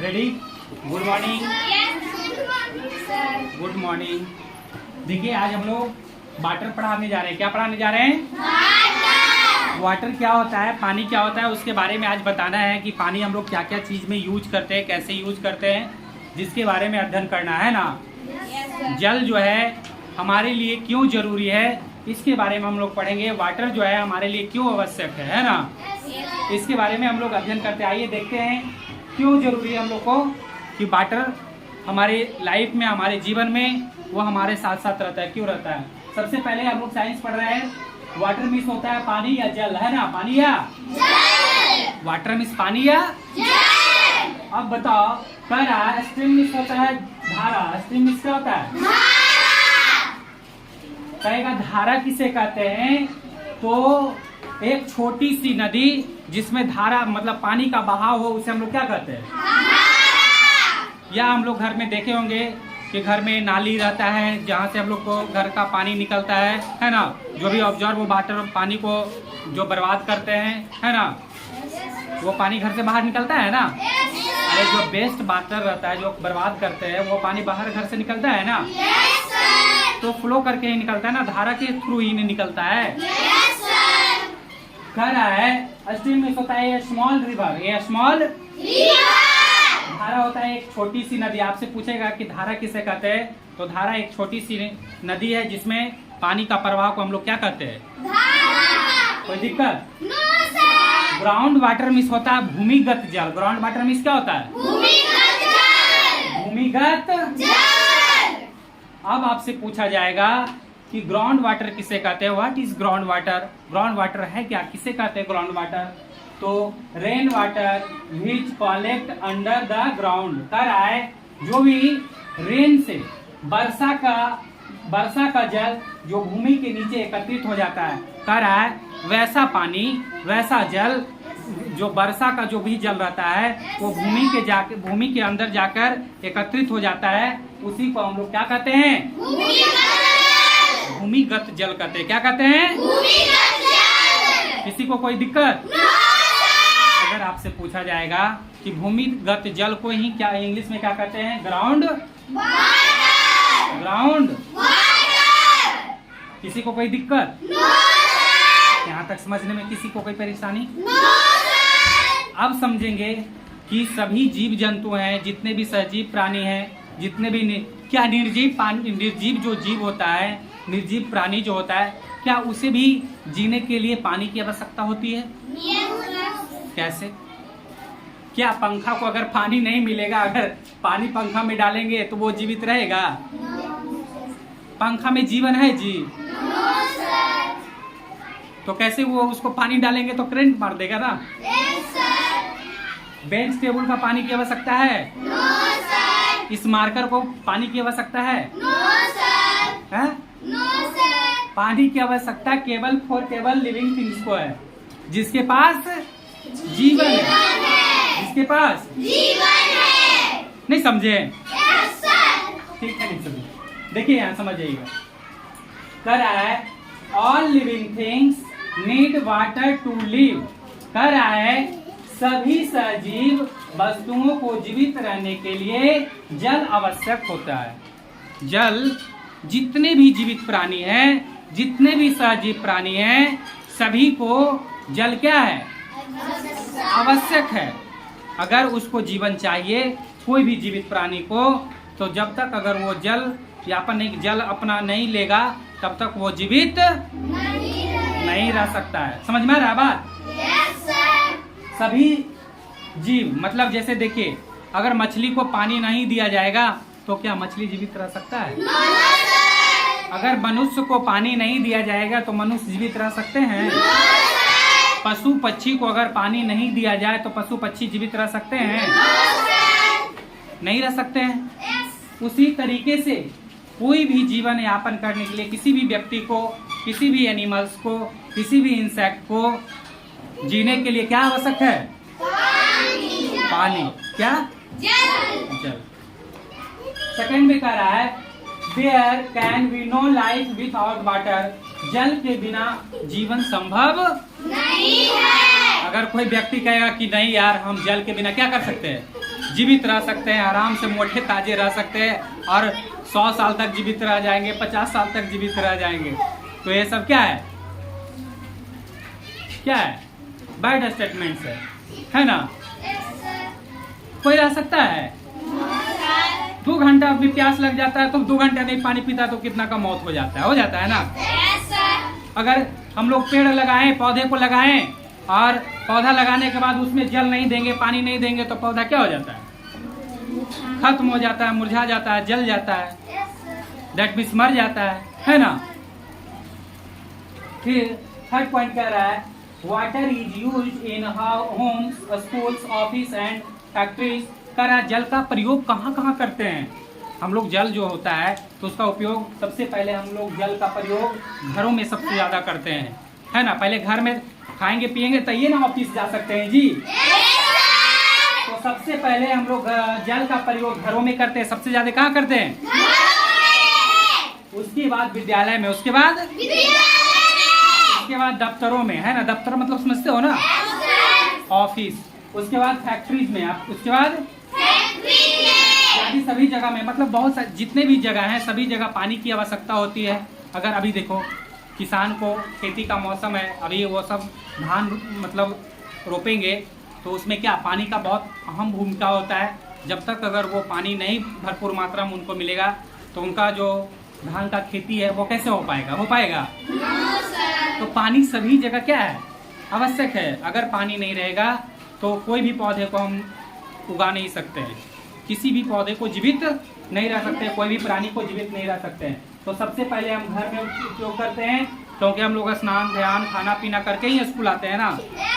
Ready? Good morning. Good morning. देखिए आज हम लोग वाटर पढ़ाने जा रहे हैं। क्या पढ़ाने जा रहे हैं? वाटर क्या होता है, पानी क्या होता है, उसके बारे में आज बताना है कि पानी हम लोग क्या क्या चीज में यूज करते हैं, कैसे यूज करते हैं, जिसके बारे में अध्ययन करना है ना। जल जो है हमारे लिए क्यों जरूरी है, इसके बारे में हम लोग पढ़ेंगे। वाटर जो है हमारे लिए क्यों आवश्यक है ना, इसके बारे में हम लोग अध्ययन करते हैं। आइए देखते हैं क्यों जरूरी है हम लोग को कि वाटर हमारे लाइफ में, हमारे जीवन में वो हमारे साथ साथ रहता है। क्यों रहता है? सबसे पहले हम लोग साइंस पढ़ रहे हैं। वाटर मीन्स होता है पानी या जल, है ना। पानी या जल। वाटर मीन्स पानी या जल। अब बताओ, कह रहा है स्ट्रीम मीन्स होता है धारा। स्ट्रीम मीन्स क्या होता है? कहेगा धारा किसे कहते हैं? तो एक छोटी सी नदी जिसमें धारा मतलब पानी का बहाव हो, उसे हम लोग क्या कहते हैं? या हम लोग घर में देखे होंगे कि घर में नाली रहता है जहाँ से हम लोग को घर का पानी निकलता है ना। जो भी ऑब्जर्व वाटर पानी को जो बर्बाद करते हैं, है ना, वो पानी घर से बाहर निकलता है ना। अरे जो बेस्ट वाटर रहता है, जो बर्बाद करते हैं, वो पानी बाहर घर से निकलता है ना। तो फ्लो करके ही निकलता है ना, धारा के थ्रू ही नहीं निकलता है। कह रहा है स्ट्रीम में होता है स्मॉल रिवर। ये स्मॉल धारा होता है एक छोटी सी नदी। आपसे पूछेगा कि धारा किसे कहते हैं, तो धारा एक छोटी सी नदी है जिसमें पानी का प्रवाह को हम लोग क्या कहते हैं? कोई दिक्कत? ग्राउंड वाटर मिस होता है भूमिगत जल। ग्राउंड वाटर मिस क्या होता है? भूमिगत जल। अब आपसे पूछा जाएगा कि ग्राउंड वाटर किसे कहते हैं? What is ground water? Ground water है क्या, किसे कहते हैं ग्राउंड वाटर? तो rain water which collect under the ground. कर रहा है जो भी रेन से वर्षा का जल जो भूमि के नीचे एकत्रित हो जाता है, कर रहा है वैसा पानी, वैसा जल जो वर्षा का जो भी जल रहता है वो भूमि के अंदर जाकर एकत्रित हो जाता है, उसी को हम लोग क्या कहते हैं? भूमिगत जल कहते हैं। क्या कहते हैं? किसी को कोई दिक्कत? अगर आपसे पूछा जाएगा कि भूमिगत जल को ही क्या इंग्लिश में क्या कहते हैं? Ground ground. किसी को कोई दिक्कत? यहाँ तक समझने में किसी को कोई परेशानी? अब समझेंगे कि सभी जीव जंतु हैं, जितने भी सजीव प्राणी हैं, जितने भी क्या निर्जीव जो जीव होता है, निर्जीव प्राणी जो होता है, क्या उसे भी जीने के लिए पानी की आवश्यकता होती है? कैसे? क्या पंखा को अगर पानी नहीं मिलेगा, अगर पानी पंखा में डालेंगे तो वो जीवित रहेगा? पंखा में जीवन है जी? तो कैसे वो उसको पानी डालेंगे तो करंट मार देगा ना। बेंच टेबल का पानी की आवश्यकता है? इस मार्कर को पानी की आवश्यकता है? है? पानी की आवश्यकता केवल फॉर केवल लिविंग थिंग्स को है, जिसके पास जीवन है। जिसके पास जीवन है। नहीं समझे? ठीक है, नहीं समझे। देखिए यहाँ समझ जाइएगा। कह रहा है all living things need water to live. कह रहा है सभी सजीव वस्तुओं को जीवित रहने के लिए जल आवश्यक होता है। जल, जितने भी जीवित प्राणी हैं, जितने भी सजीव प्राणी हैं, सभी को जल क्या है? आवश्यक है। अगर उसको जीवन चाहिए, कोई भी जीवित प्राणी को, तो जब तक अगर वो जल अपना नहीं लेगा, तब तक वो जीवित नहीं रह सकता है। समझ में आ रहा बात? सभी जीव मतलब जैसे देखिए, अगर मछली को पानी नहीं दिया जाएगा तो क्या मछली जीवित रह सकता है? अगर मनुष्य को पानी नहीं दिया जाएगा तो मनुष्य जीवित रह सकते हैं? पशु पक्षी को अगर पानी नहीं दिया जाए तो पशु पक्षी जीवित रह सकते हैं? नहीं रह सकते हैं। उसी तरीके से कोई भी जीवन यापन करने के लिए किसी भी व्यक्ति को, किसी भी एनिमल्स को, किसी भी इंसेक्ट को जीने के लिए क्या आवश्यक है? पानी। क्या? जल। सेकंड में कह रहा है there can be no life without water. जल के बिना जीवन संभव नहीं है। अगर कोई व्यक्ति कहेगा कि नहीं यार हम जल के बिना क्या कर सकते हैं, जीवित रह सकते हैं, आराम से मोटे ताजे रह सकते हैं और 100 साल तक जीवित रह जाएंगे, 50 साल तक जीवित रह जाएंगे। तो ये सब क्या है, क्या है, बैड स्टेटमेंट्स है ना। कोई रह सकता है 2 घंटा भी प्यास लग जाता है तो 2 घंटा नहीं पानी पीता तो कितना का मौत हो जाता है ना। अगर हम लोग पेड़ लगाएं, पौधे को लगाएं और पौधा लगाने के बाद उसमें जल नहीं देंगे, पानी नहीं देंगे तो पौधा क्या हो जाता है, खत्म हो जाता है, मुरझा जाता है, जल जाता है, दैट मीन्स मर जाता है ना। फिर थर्ड पॉइंट कह रहा है water is used in Holmes, schools, office and factories. कह रहा है जल का प्रयोग कहाँ कहाँ करते हैं हम लोग। जल जो होता है तो उसका उपयोग सबसे पहले हम लोग जल का प्रयोग घरों में सबसे ज्यादा करते हैं, है ना। पहले घर में खाएंगे पिएंगे तभी ना ऑफिस जा सकते हैं जी। तो सबसे पहले हम लोग जल का प्रयोग घरों में करते हैं, सबसे ज्यादा कहाँ करते हैं, उसके बाद विद्यालय में, उसके बाद दफ्तरों में, है ना। दफ्तर मतलब समझते हो ना, ऑफिस, उसके बाद फैक्ट्रीज में, आप उसके बाद सभी जगह में, मतलब बहुत सारे जितने भी जगह हैं सभी जगह पानी की आवश्यकता होती है। अगर अभी देखो किसान को खेती का मौसम है, अभी वो सब धान मतलब रोपेंगे तो उसमें क्या पानी का बहुत अहम भूमिका होता है। जब तक अगर वो पानी नहीं भरपूर मात्रा में उनको मिलेगा तो उनका जो धान का खेती है वो कैसे हो पाएगा। तो पानी सभी जगह क्या है, आवश्यक है। अगर पानी नहीं रहेगा तो कोई भी पौधे को हम उगा नहीं सकते हैं, किसी भी पौधे को जीवित नहीं रह सकते, कोई भी प्राणी को जीवित नहीं रह सकते हैं। तो सबसे पहले हम घर में उपयोग करते हैं क्योंकि हम लोग स्नान ध्यान खाना पीना करके ही स्कूल आते हैं ना।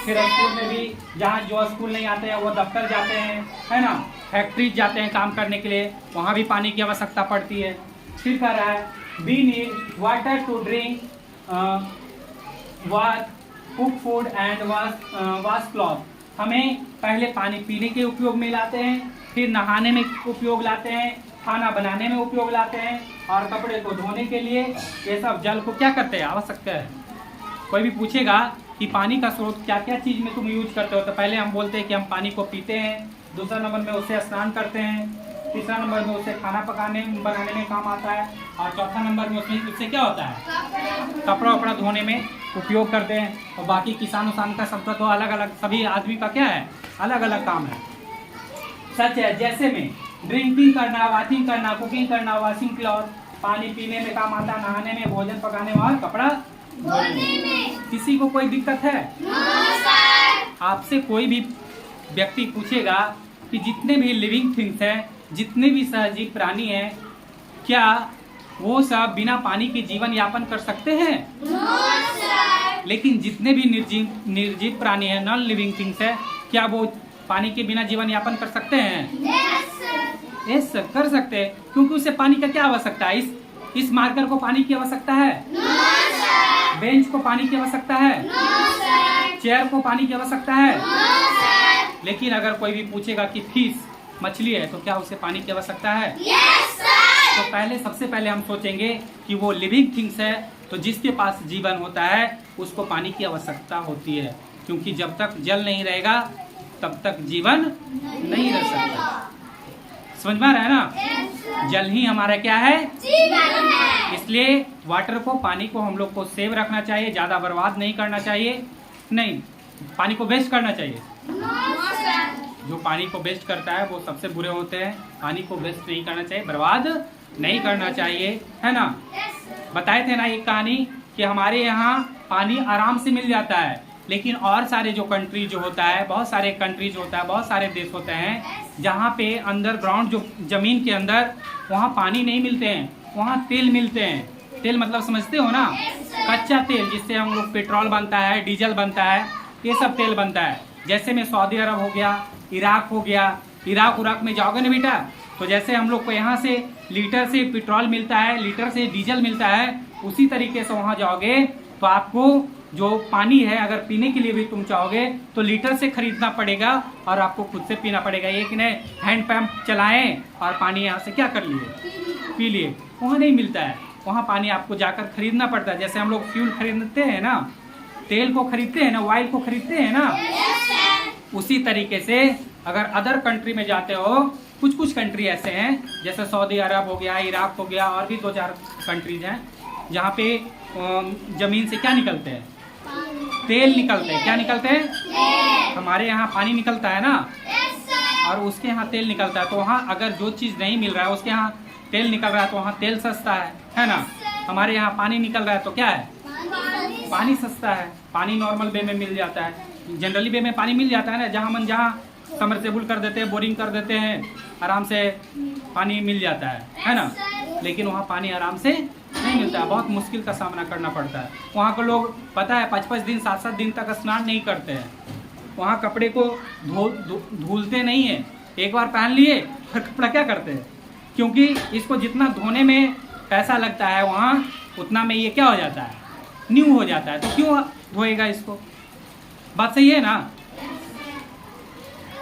फिर स्कूल में भी जहाँ जो स्कूल नहीं आते हैं वो दफ्तर जाते हैं, है ना, फैक्ट्री जाते हैं काम करने के लिए, वहाँ भी पानी की आवश्यकता पड़ती है। फिर कह रहा है we need water to drink, cook food and wash cloth. हमें पहले पानी पीने के उपयोग में लाते हैं, फिर नहाने में उपयोग लाते हैं, खाना बनाने में उपयोग लाते हैं और कपड़े को धोने के लिए। ये सब जल को क्या करते हैं, आवश्यक है। कोई भी पूछेगा कि पानी का स्रोत क्या क्या चीज में तुम यूज करते हो तो पहले हम बोलते हैं कि हम पानी को पीते हैं, दूसरा नंबर में उससे स्नान करते हैं, तीसरा नंबर में उससे खाना बनाने में काम आता है और चौथा नंबर में उससे क्या होता है, कपड़ा वपड़ा धोने में उपयोग करते हैं। और बाकी किसान उसान का सबका तो अलग अलग, सभी आदमी का क्या है, अलग अलग काम है। सच है, जैसे में ड्रिंकिंग करना, वॉशिंग करना, कुकिंग करना, वॉशिंग क्लॉथ, पानी पीने में काम आता, नहाने में, भोजन पकाने में और कपड़ा धोने में। किसी को कोई दिक्कत है? आपसे कोई भी व्यक्ति पूछेगा कि जितने भी लिविंग थिंग्स हैं, जितने भी सजीव प्राणी हैं, क्या वो सब बिना पानी के जीवन यापन कर सकते हैं? लेकिन जितने भी निर्जीव प्राणी हैं, नॉन लिविंग थिंग्स है, क्या वो पानी के बिना जीवन यापन कर सकते हैं? यस सर, कर सकते हैं। क्योंकि उसे पानी का क्या आवश्यकता है? इस मार्कर को पानी की आवश्यकता है? बेंच को पानी की आवश्यकता है? चेयर को पानी की आवश्यकता है? लेकिन अगर कोई भी पूछेगा कि फिश मछली है तो क्या उसे पानी की आवश्यकता है? तो सबसे पहले हम सोचेंगे कि वो लिविंग थिंग्स है, तो जिसके पास जीवन होता है उसको पानी की आवश्यकता होती है। क्योंकि जब तक जल नहीं रहेगा तब तक जीवन नहीं रह सकता। समझ में आ रहा है ना? जल ही हमारा क्या है, जीवन है। इसलिए वाटर को, पानी को हम लोग को सेव रखना चाहिए, ज्यादा बर्बाद नहीं करना चाहिए। नहीं, पानी को वेस्ट करना चाहिए। जो पानी को वेस्ट करता है वो सबसे बुरे होते हैं। पानी को वेस्ट नहीं करना चाहिए, बर्बाद नहीं करना चाहिए, है ना। बताए थे ना एक कहानी कि हमारे यहाँ पानी आराम से मिल जाता है, लेकिन और सारे जो कंट्री जो होता है, बहुत सारे कंट्रीज होता है, बहुत सारे देश होते हैं जहाँ पे अंडरग्राउंड जो जमीन के अंदर वहाँ पानी नहीं मिलते हैं, वहाँ तेल मिलते हैं। तेल मतलब समझते हो ना, कच्चा तेल जिससे हम लोग पेट्रोल बनता है, डीजल बनता है, ये सब तेल बनता है। जैसे में सऊदी अरब हो गया, इराक हो गया, इराक में जाओगे ना बेटा, तो जैसे हम लोग को यहाँ से लीटर से पेट्रोल मिलता है, लीटर से डीजल मिलता है, उसी तरीके से वहाँ जाओगे तो आपको जो पानी है अगर पीने के लिए भी तुम चाहोगे तो लीटर से खरीदना पड़ेगा और आपको खुद से पीना पड़ेगा। एक ने हैंड पंप चलाएं और पानी यहाँ से क्या कर लिए, पी लिए। वहाँ नहीं मिलता है, वहाँ पानी आपको जाकर खरीदना पड़ता है। जैसे हम लोग फ्यूल खरीदते हैं ना, तेल को खरीदते हैं ना, ऑयल को खरीदते हैं ना, उसी तरीके से अगर अदर कंट्री में जाते हो, कुछ कुछ कंट्री ऐसे हैं जैसे सऊदी अरब हो गया, इराक हो गया, और भी 2-4 कंट्रीज हैं जहाँ पे जमीन से क्या निकलते हैं, तेल निकलते हैं। क्या निकलते हैं? हमारे यहाँ पानी निकलता है ना, और उसके यहाँ तेल निकलता है। तो वहाँ अगर जो चीज़ नहीं मिल रहा है उसके यहाँ तेल निकल रहा है, तो वहाँ तेल सस्ता है ना। हमारे यहाँ पानी निकल रहा है तो क्या है, पानी सस्ता है। पानी नॉर्मल वे में मिल जाता है, जनरली वे में पानी मिल जाता है ना, जहाँ मन जहाँ समरसेबुल कर देते हैं, बोरिंग कर देते हैं, आराम से पानी मिल जाता है ना। लेकिन वहाँ पानी आराम से नहीं मिलता है, बहुत मुश्किल का सामना करना पड़ता है। वहाँ के लोग पता है 5-5 दिन 7-7 दिन तक स्नान नहीं करते हैं। वहाँ कपड़े को धुलते नहीं है, एक बार पहन लिए और कपड़ा क्या करते हैं, क्योंकि इसको जितना धोने में पैसा लगता है वहाँ उतना में ये क्या हो जाता है, न्यू हो जाता है। तो क्यों धोएगा इसको? बात सही है ना।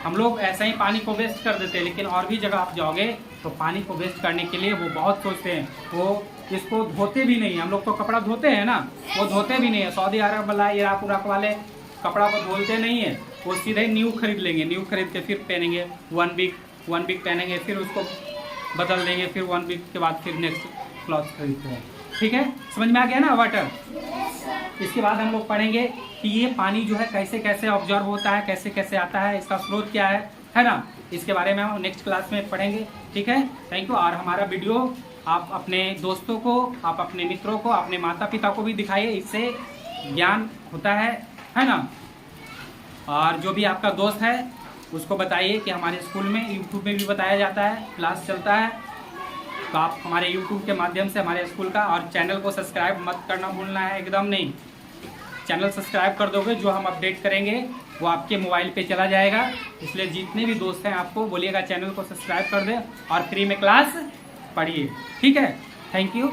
हम लोग ऐसा ही पानी को वेस्ट कर देते हैं, लेकिन और भी जगह आप जाओगे तो पानी को वेस्ट करने के लिए वो बहुत सोचते हैं, वो इसको धोते भी नहीं है। हम लोग तो कपड़ा धोते हैं ना, वो धोते भी नहीं है। सऊदी अरब वाला, इराक उराक वाले कपड़ा को धोते नहीं है, वो सीधे न्यू खरीद लेंगे, न्यू खरीद के फिर पहनेंगे, 1 वीक पहनेंगे, फिर उसको बदल देंगे, फिर 1 वीक के बाद फिर नेक्स्ट क्लॉथ खरीदते हैं। ठीक है, समझ में आ गया ना वाटर। इसके बाद हम लोग पढ़ेंगे कि ये पानी जो है कैसे कैसे ऑब्जर्व होता है, कैसे कैसे आता है, इसका स्रोत क्या है ना। इसके बारे में हम नेक्स्ट क्लास में पढ़ेंगे। ठीक है, थैंक यू। और हमारा वीडियो आप अपने दोस्तों को, आप अपने मित्रों को, अपने माता पिता को भी दिखाइए, इससे ज्ञान होता है ना। और जो भी आपका दोस्त है उसको बताइए कि हमारे स्कूल में यूट्यूब में भी बताया जाता है, क्लास चलता है। तो आप हमारे यूट्यूब के माध्यम से हमारे स्कूल का, और चैनल को सब्सक्राइब मत करना भूलना है, एकदम नहीं। चैनल सब्सक्राइब कर दोगे, जो हम अपडेट करेंगे वो आपके मोबाइल पे चला जाएगा। इसलिए जितने भी दोस्त हैं आपको बोलिएगा चैनल को सब्सक्राइब कर दें और फ्री में क्लास पढ़िए। ठीक है, थैंक यू।